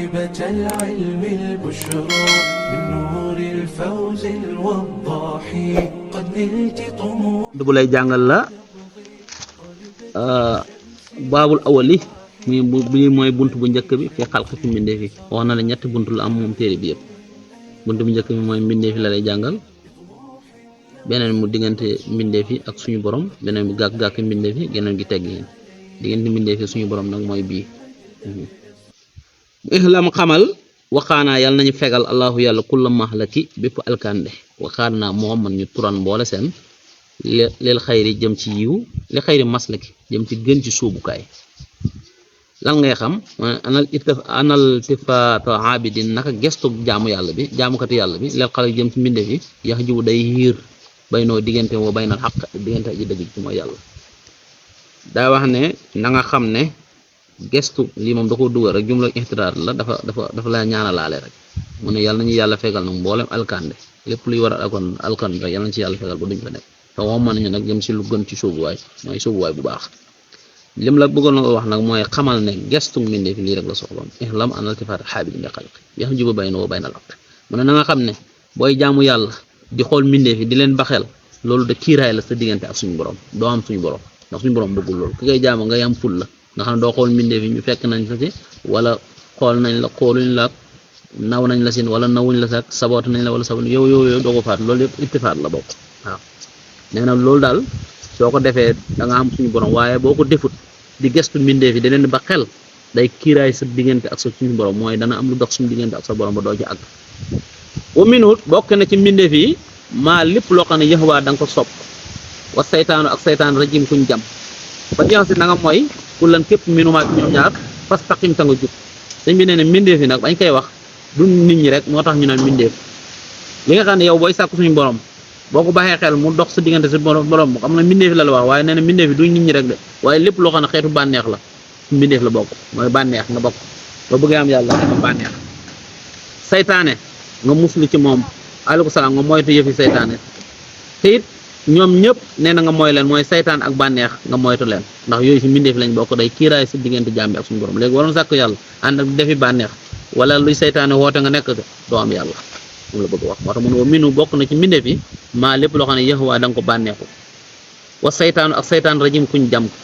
موهبة العلم البشرى من نور الفوز الوضاح قد نلت طموح bu lay jàngal la baabul awali bi mooy bunt bu njëkk bi fi xalq ci mbindeef yi wax na la ñetti bunt la am moom téere bi yëpp bunt bu njëkk bi mooy mbindeef yi la lay jàngal beneen mu diggante mbindeef yi ak suñu borom beneen bi gàkk-gàkk mbindeef yi geneen gi tegg yi diggante mbindeef yi suñu borom nag mooy bii ihlam xamal waxaanaa yàlla nañu fegal allahu yàlla kulla mahlaki bépp alkande waxaanaa muhammad ñu turan mboole seen leel xayri jëm ci yiw li xayri maslaki jëm ci gën ci suubukaay lan ngay xam anal tifaata abidin naka gestu jaamu yàlla bi jaamukati yàlla bi leel xale jëm ci mbindeef yi yax jibu day yiir bay noo diggante woo bay nal xaq diggante aji dëgg ci mooy yàlla daa wax ne na nga xam ne gestu lii moom da ko dugal rek jumla ixtiraar la dafa la ñaanalaale rek mu ne yàlla nañu yàlla fegal nag mboolem alkande lépp luy war a alkan rek yàlla nañu ci yàlla fegal ba duñ fa nekk te waxoon nañu nag jëm si lu gën ci sóobuwaay mooy sóobuwaay bu baax lim la bëggoon na wax nag mooy xamal ne gestu mbindeef lii rek la soxloon ihlam anal tifaat xaabid bi xalq yax jiba bay na woo bay na laq mu ne na nga xam ne booy jaamu yàlla di xool mbindeef yi di leen baxel loolu de kiiraay la sa diggante ak suñu borom doo am suñu borom ndax suñu borom bëggul loolu ki ngay jaamu ngay am ful la nga xam ne doo xool mbindeef yi ñu fekk nañ la ci wala xool nañ la xooluñ la naw nañ la sin wala nawuñ la sax saboot nañ la wala saboot yow doo ko faat loolu yëpp ittifaat la bokk waaw nee na loolu daal soo ko defee da nga am suñu borom waaye boo ko defut di gestu mbindeef yi da leen ba xel day kiiraay sa diggante ak sa suñu borom mooy dana am lu dox suñu diggante ak sa borom ba doo ci àgg wa minut bokk na ci mbindeef yi maa lépp loo xam ne yëxwaa da nga ko sopp wa saytaanu ak saytaan rajim kuñ jam ba jeex si na nga mooy ku lan képp minumaa ci ñoom ñaar fastaqim ta nga jub dañ bi nee ne mbindeef yi nag bañ koy wax du nit ñi rek moo tax ñu naan mbindeef li nga xam ne yow booy sàkku suñu borom boo ko baxee xel mu dox sa diggante sa borom xam na mbindeef la wax waaye nee na mbindeef yi duñ nit ñi rek de waaye lépp loo xam ne xeetu bànneex la mbindeef la bokk mooy bànneex nga bokk boo bëggee am yàlla nga bànneex saytaane nga muslu ci moom aleykum salaam nga moytu yëfi saytaane te it ñoom ñëpp nee na nga mooy leen mooy saytaan ak bànneex nga moytu leen ndax yooyu si mbindeef lañ bokk day kiiraay sa diggante jaam bi ak suñu borom léegi waroon sàkk yàlla ànd ak defi bànneex wala luy saytaane woote nga nekk doo am yàlla moom la bëgg wax moo tax mun woo minu bokk na ci mbindeef yi maa lépp loo xam ne yëxwaa da nga ko bànneexu wa saytaanu ak saytaan rajim kuñ jam ko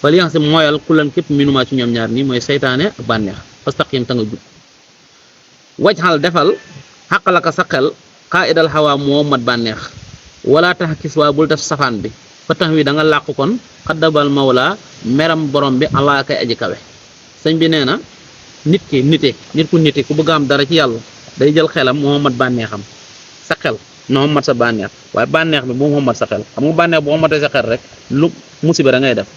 bali nga xam si mooyal ku leen képp minumaa ci ñoom ñaar nii mooy saytaane ak bànneex fastaqim ta nga jub waj xal defal xaqalaka sa xel xaa idal xawaa moo mat bànneex wala tax kis waa bul def safaan bi fa tax wi da nga làqu kon xaddabal mawla meram borom bi allah kay aji kawe sëñ bi nee na nit ku nite ku bëgg am dara ci yàlla day jël xelam moo mat bànneexam sa xel noo mat sa bànneex waaye bànneex bi moo mat sa xel xam nga bànneex boo matee sa xel rek lu musiba da ngay def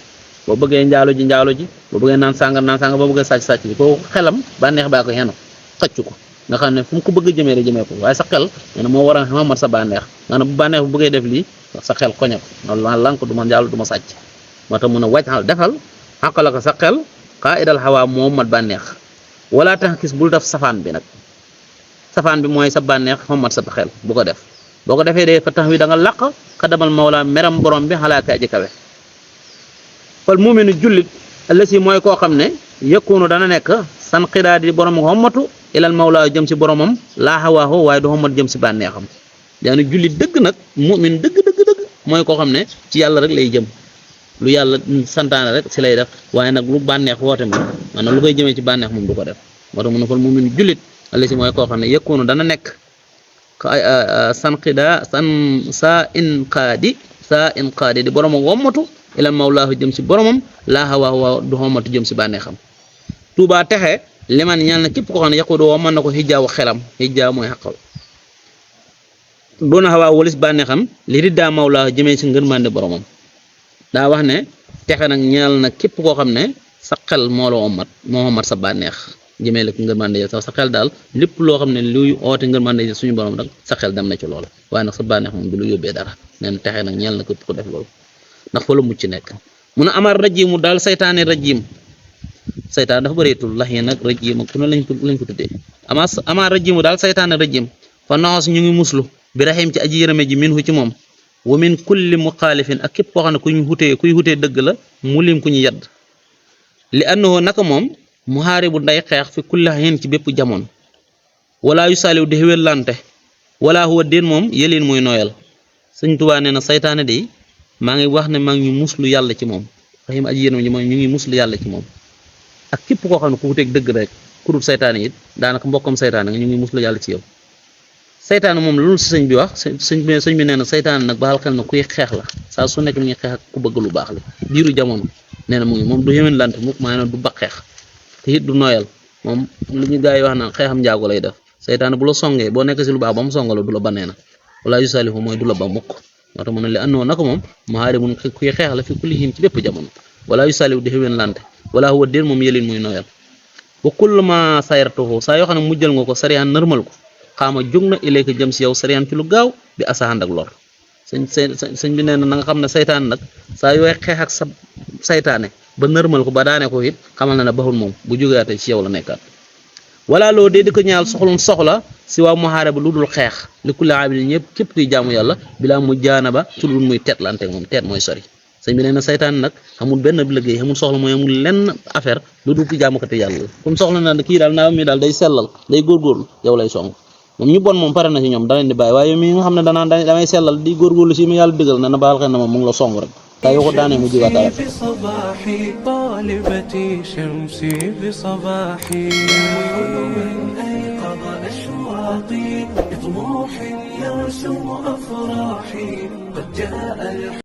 boo bëggee njaalo ji boo bëggee naan sàngar boo bëggee sàcc bi koo xelam bànneex baa ko xenu xëcc ko nga xam ne fu mu ko bëgg jëmee rek jëmee ko waaye sa xel nee na moo war a mat sa bànneex nga ne bu bànneex bu bëggee def lii sa xel koñe ko noonu lan ko du ma njaalo du ma sàcc moo tax mun a wàccal defal xàqala ko sa xel xaa idal xawaa moo mat bànneex wala tax kis bul def safaan bi nag safaan bi mooy sa bànneex mat sa xel bu ko def boo ko defee dee fa tax wi da nga làq xadamal mawla meram borom bi xalaate aji kawe fal muminu jullit ëllësi mooy koo xam ne yëkkoonu dana nekk san xidaa di borom xommatu ilal mawla jëm si boromam laa xawaaxu waaye du xommat jëm si bànneexam yaa ni jullit dëgg nag mumin dëgg mooy koo xam ne ci yàlla rek lay jëm lu yàlla santaane rek si lay def waaye nag lu bànneex woote moom maanaam lu koy jëmee ci bànneex moom du ko def moo tax mu ne fal muminu jullit ëllësi mooy koo xam ne yëkkoonu dana nekk san in qaadi di boromam wommatu ilal mawlaahu jëm si boromam laa xawaaxu waa du xommatu jëm si bànneexam tuubaa texe liman ñal na képp ko xam ne yaqudu woo mën na ko xijaawu xelam xijaaw mooy xaqal doona xawaa walis bànneexam li riddaa mawlaa jëmee si ngërmande boromam daa wax ne texe nag ñal na képp koo xam ne sa xel moo la wommat moo wommat sa bànneex jëmee la ko ngërmande sa xel daal lépp loo xam ne luy oote ngërmande suñu borom rek sa xel dem na ci loola waaye nag sa bànneex moom du lu yóbbee dara nee na texe nag ñal na képp ko def loolu ndax fa la mucc nekk mun a amar rajimu daal saytaane rajim saytaan dafa bëreetul lax yi nag rajim ak ku ne lañ ko tuddee ama rajimu daal saytaane rajim fa noxos ñu ngi muslu bi raxim ci aji yërëme ji min hu ci moom wa min kulli muxaalifin ak képp koo xam ne kuy xutee dëgg la mu lim ku ñu yedd li annahu naka moom muhaaribu nday xeex fi kulli hin ci bépp jamono wala yu saaliw di xewel lante wala huwa déen moom yëleen muy nooyal sëñ Tuubaa nee na saytaane de maa ngi wax ne maa ngi ñu muslu yàlla ci moom rahim aji yéen ñi mooy ñu ngi muslu yàlla ci moom ak képp koo xam ne ku wuteeg dëgg rek ku dul saytaane it daanaka mbokkam saytaane nga ñu ngi muslu yàlla ci yow saytaane moom loolu si sëñ bi wax sëñ bi nee na saytaane nag baal xel na kuy xeex la saa su nekk mi ngi xeex ak ku bëgg lu baax la diiru jamono nee na mu ngi moom du yéwén lante mukk maanaam du ba xeex te it du nooyal moom lu ñu gaa yi wax naan xeexam njaago lay def saytaane bu la songee boo nekk si lu baax ba mu songala du la ba nee na wala yu saalihu mooy du la ba mukk moo tax mu ne li andoo nako moom muhaarimun kuy xeex la fi kulli hin ci bépp jamono wala yu saalihu di yéwén lante wala huwa déen moom yëlin muy nooyal wa kullu ma sayratuhu saa yoo xam ne mujjal nga ko sariyaan nërmal ko xaama jóg na ilayka jëm si yow sariyaan ci lu gaaw bi asaxand ak lor sëñ bi nee na nga xam ne saytaan nag saa yooy xeex ak sa saytaane ba nërmal ko ba daane ko it xamal na ne baxul moom bu jógaatee ci yow la nekkaat wala loo dee di ko ñaal soxla si waa muhaaraba lu dul xeex li kulli abidin ñëpp képp kuy jaamu yàlla bilaa mu jaana ba ci lu muy teetlante moom teet mooy sori sëñ bi nee na saytaan nag xamul benn liggéey xamul soxla mooy amul lenn affaire lu dul ci jaamukati yàlla comme soxla na kii daal naa mi daal day sellal day góorgóorlu yow lay song moom ñu bon moom pare na ci ñoom da leen di bàyyi waaye mi nga xam ne damay sellal di góorgóorlu si mi yàlla digal na baal xel na moom mu ngi la song rek taa yoo ko daanee mu jiwaat dara في صباحي طالبتي شمسي بصباحي من أيقظ أشواقي بطموح يرسم أفراحي قد جاء